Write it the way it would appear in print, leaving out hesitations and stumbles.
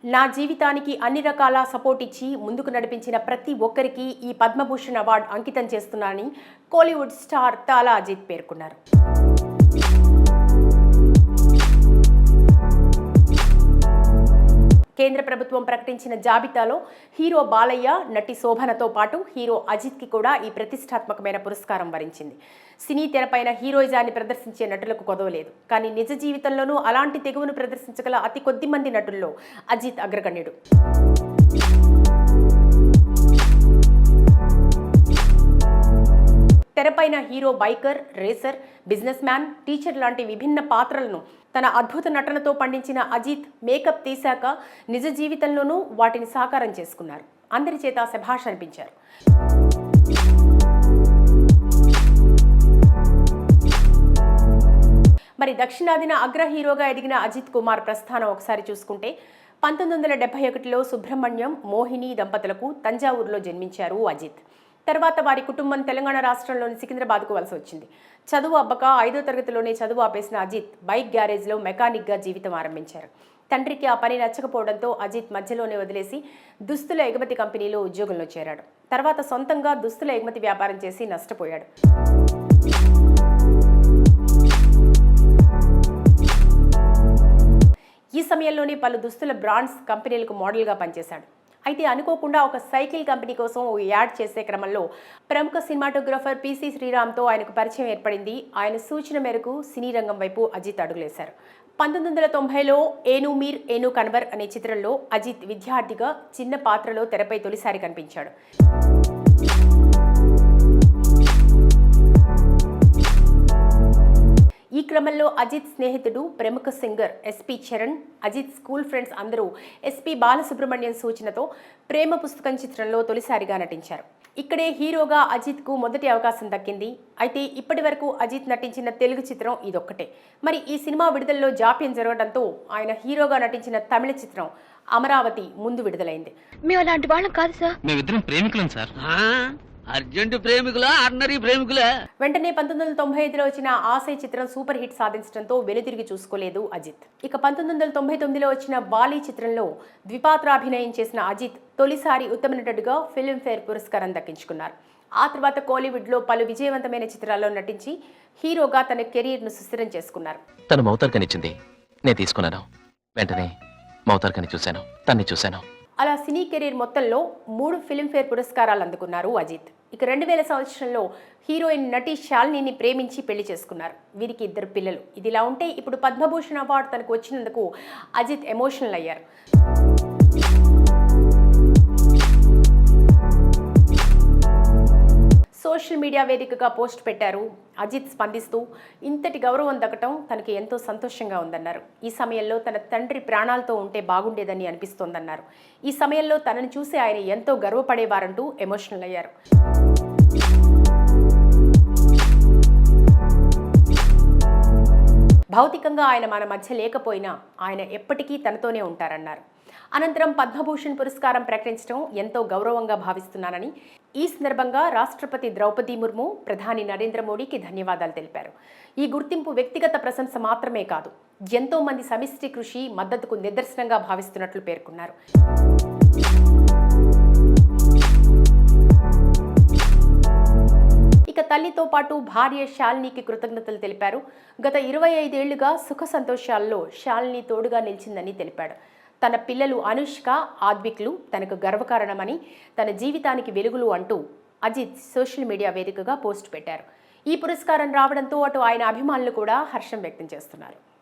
నా జీవితానికి అన్ని రకాల సపోర్ట్ ఇచ్చి ముందుకు నడిపించిన ప్రతి ఒక్కరికి ఈ పద్మభూషణ్ అవార్డు అంకితం చేస్తున్నానని కోలీవుడ్ స్టార్ తాలా అజిత్ పేర్కొన్నారు. కేంద్ర ప్రభుత్వం ప్రకటించిన జాబితాలో హీరో బాలయ్య, నటి శోభనతో పాటు హీరో అజిత్కి కూడా ఈ ప్రతిష్టాత్మకమైన పురస్కారం వరించింది. సినీ తెరపైన హీరోయిజాన్ని ప్రదర్శించే నటులకు కొదవలేదు. కానీ నిజ జీవితంలోనూ అలాంటి తెగువను ప్రదర్శించగల అతి కొద్ది మంది నటుల్లో అజిత్ అగ్రగణ్యుడు. తెరపైన hero biker, racer, businessman, teacher లాంటి విభిన్న పాత్రలను తన అద్భుత నటనతో పండించిన అజిత్ మేకప్ తీశాక నిజ జీవితంలోనూ వాటిని సాకారం చేసుకున్నారు. అందరి చేత శభాష్ అనిపించారు. మరి దక్షిణాదిన అగ్ర హీరోగా ఎదిగిన అజిత్ కుమార్ ప్రస్థానం ఒకసారి చూసుకుంటే 1971లో సుబ్రహ్మణ్యం, మోహిని దంపతులకు తంజావూరులో జన్మించారు అజిత్. తర్వాత వారి కుటుంబం తెలంగాణ రాష్ట్రంలోని సికింద్రాబాద్కు వలస వచ్చింది. చదువు అబ్బక 5వ తరగతిలోనే చదువు ఆపేసిన అజిత్ బైక్ గ్యారేజ్లో మెకానిక్గా జీవితం ఆరంభించారు. తండ్రికి ఆ పని నచ్చకపోవడంతో అజిత్ మధ్యలోనే వదిలేసి దుస్తుల ఎగుమతి కంపెనీలో ఉద్యోగంలో చేరాడు. తర్వాత సొంతంగా దుస్తుల ఎగుమతి వ్యాపారం చేసి నష్టపోయాడు. ఈ సమయంలోనే పలు దుస్తుల బ్రాండ్స్ కంపెనీలకు మోడల్గా పనిచేశాడు. అయితే అనుకోకుండా ఒక సైకిల్ కంపెనీ కోసం ఓ యాడ్ చేసే క్రమంలో ప్రముఖ సినిమాటోగ్రఫర్ పిసి శ్రీరామ్తో ఆయనకు పరిచయం ఏర్పడింది. ఆయన సూచన మేరకు సినీ రంగం వైపు అజిత్ అడుగులేశారు. 1990లో ఏను మీర్ ఏను కన్వర్ అనే చిత్రంలో అజిత్ విద్యార్థిగా చిన్న పాత్రలో తెరపై తొలిసారి కనిపించాడు. ఈ క్రమంలో అజిత్ స్నేహితుడు ప్రముఖ singer SP Charan, Ajith school friends అందరూ ఎస్పి బాలసుబ్రహ్మణ్యం సూచనతో ప్రేమ పుస్తకం చిత్రంలో తొలిసారిగా నటించారు. ఇక్కడే హీరోగా అజిత్కు మొదటి అవకాశం దక్కింది. అయితే ఇప్పటి వరకు అజిత్ నటించిన తెలుగు చిత్రం ఇదొక్కటే. మరి ఈ సినిమా విడుదలలో జాప్యం జరగడంతో ఆయన హీరోగా నటించిన తమిళ చిత్రం అమరావతి ముందు విడుదలైంది. మేము అలాంటి వాళ్ళం కాదు సార్. మేమిద్దరం ప్రేమికులం సార్. అర్జెంట్ ప్రేమికులా, ఆర్డినరీ ప్రేమికులా? వెంటనే 1995లో వచ్చిన ఆశయ్ చిత్రం సూపర్ హిట్ సాధించడంతో వెనుతిరిగి చూసుకోలేదు అజిత్. ఇక 1999లో వచ్చిన వాలి చిత్రంలో ద్విపాత్రాభినయం చేసిన అజిత్ తొలిసారి ఉత్తమ నటుడిగా ఫిల్మ్ఫేర్ పురస్కారం దక్కించుకున్నారు. ఆ తర్వాత కోలీవుడ్లో పలు విజయవంతమైన చిత్రాల్లో నటించి హీరోగా తన కెరీర్ను సుస్థిరం చేసుకున్నారు. తను మౌతార్కనిచ్చింది, నేను తీసుకున్నాను. వెంటనే మౌతార్కని చూశాను, తన్ని చూశాను. అలా సినీ కెరీర్ మొత్తంలో 3 ఫిల్మ్ఫేర్ పురస్కారాలు అందుకున్నారు అజిత్. ఇక 2000 సంవత్సరంలో హీరోయిన్ నటి శాలినిని ప్రేమించి పెళ్లి చేసుకున్నారు. వీరికి 2 పిల్లలు. ఇదిలా ఉంటే ఇప్పుడు పద్మభూషణ్ అవార్డు తనకు వచ్చినందుకు అజిత్ ఎమోషనల్ అయ్యారు. సోషల్ మీడియా వేదికగా పోస్ట్ పెట్టారు. అజిత్ స్పందిస్తూ ఇంతటి గౌరవం దక్కటం తనకి ఎంతో సంతోషంగా ఉందన్నారు. ఈ సమయంలో తన తండ్రి ప్రాణాలతో ఉంటే బాగుండేదని అనిపిస్తోందన్నారు. ఈ సమయంలో తనని చూసి ఆయన ఎంతో గర్వపడేవారంటూ ఎమోషనల్ అయ్యారు. భౌతికంగా ఆయన మన మధ్య లేకపోయినా ఆయన ఎప్పటికీ తనతోనే ఉంటారన్నారు. అనంతరం పద్మభూషణ్ పురస్కారం ప్రకటించడం ఎంతో గౌరవంగా భావిస్తున్నానని, ఈ సందర్భంగా రాష్ట్రపతి ద్రౌపది ముర్ము, ప్రధాని నరేంద్ర మోడీకి ధన్యవాదాలు తెలిపారు. ఈ గుర్తింపు వ్యక్తిగత ప్రశంస మాత్రమే కాదు, ఎంతో మంది సమిష్టి కృషి, మద్దతుకు నిదర్శనంగా భావిస్తున్నట్లు పేర్కొన్నారు. ఇక తల్లితో పాటు భార్య శాలినికి కృతజ్ఞతలు తెలిపారు. గత 25 ఏళ్లుగా సుఖ సంతోషాల్లో శాలిని తోడుగా నిలిచిందని తెలిపాడు. తన పిల్లలు అనుష్క, ఆద్విక్లు తనకు గర్వకారణమని, తన జీవితానికి వెలుగులు అంటూ అజిత్ సోషల్ మీడియా వేదికగా పోస్ట్ పెట్టారు. ఈ పురస్కారం రావడంతో అటు ఆయన అభిమానులు కూడా హర్షం వ్యక్తం చేస్తున్నారు.